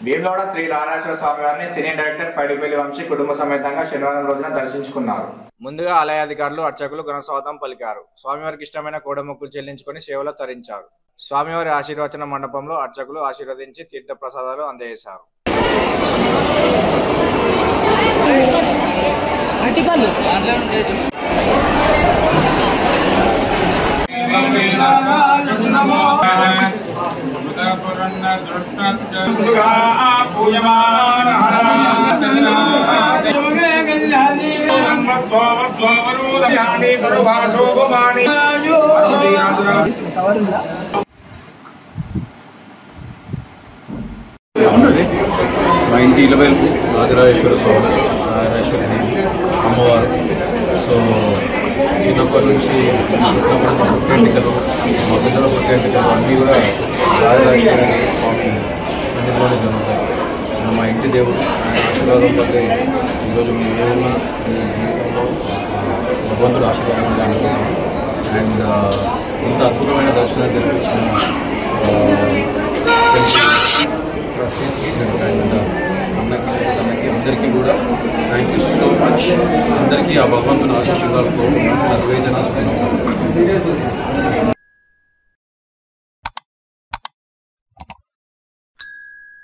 భీమలవాడ శ్రీ రారాజేశ్వర స్వామి వారిని సినీ డైరెక్టర్ పైడిపల్లి వంశీ కుటుంబ సమేతంగా శనివారం రోజున దర్శించుకున్నారు. ముందుగా ఆలయాధికారులు అర్చకులు ఘనస్వాగతం పలికారు. స్వామివారికి ఇష్టమైన కోడమొక్కులు చెల్లించుకొని సేవలో తరించారు. స్వామివారి ఆశీర్వచన మండపంలో అర్చకులు ఆశీర్వదించి తీర్థ ప్రసాదాలు అందజేశారు. మా ఇంటి ఇలవేల్పు రాజరాజేశ్వర స్వామి, రాజరాజేశ్వరి దేవి అమ్మవారు. సో చిన్నప్పటి నుంచి పుట్టెంటికలు, మా పిల్లల పుట్టెంటికలు అన్నీ కూడా రాజరాజేశ్వరి స్వామి సన్నిధిలోనే జరుగుతాయి. మా ఇంటి దేవుడు ఆయన ఆశీర్వాదం వల్లే ఈరోజు మేము ఏమన్నా ఈ జీవితంలో భగవంతుడు ఆశీర్వాదం అనుకున్నాం. అండ్ ఇంత అద్భుతమైన దర్శనం జరిపించిన అన్నకి అందరికీ కూడా థ్యాంక్ యూ సో మచ్. అందరికీ ఆ భగవంతుని ఆశీర్వాదాలతో సర్వే జన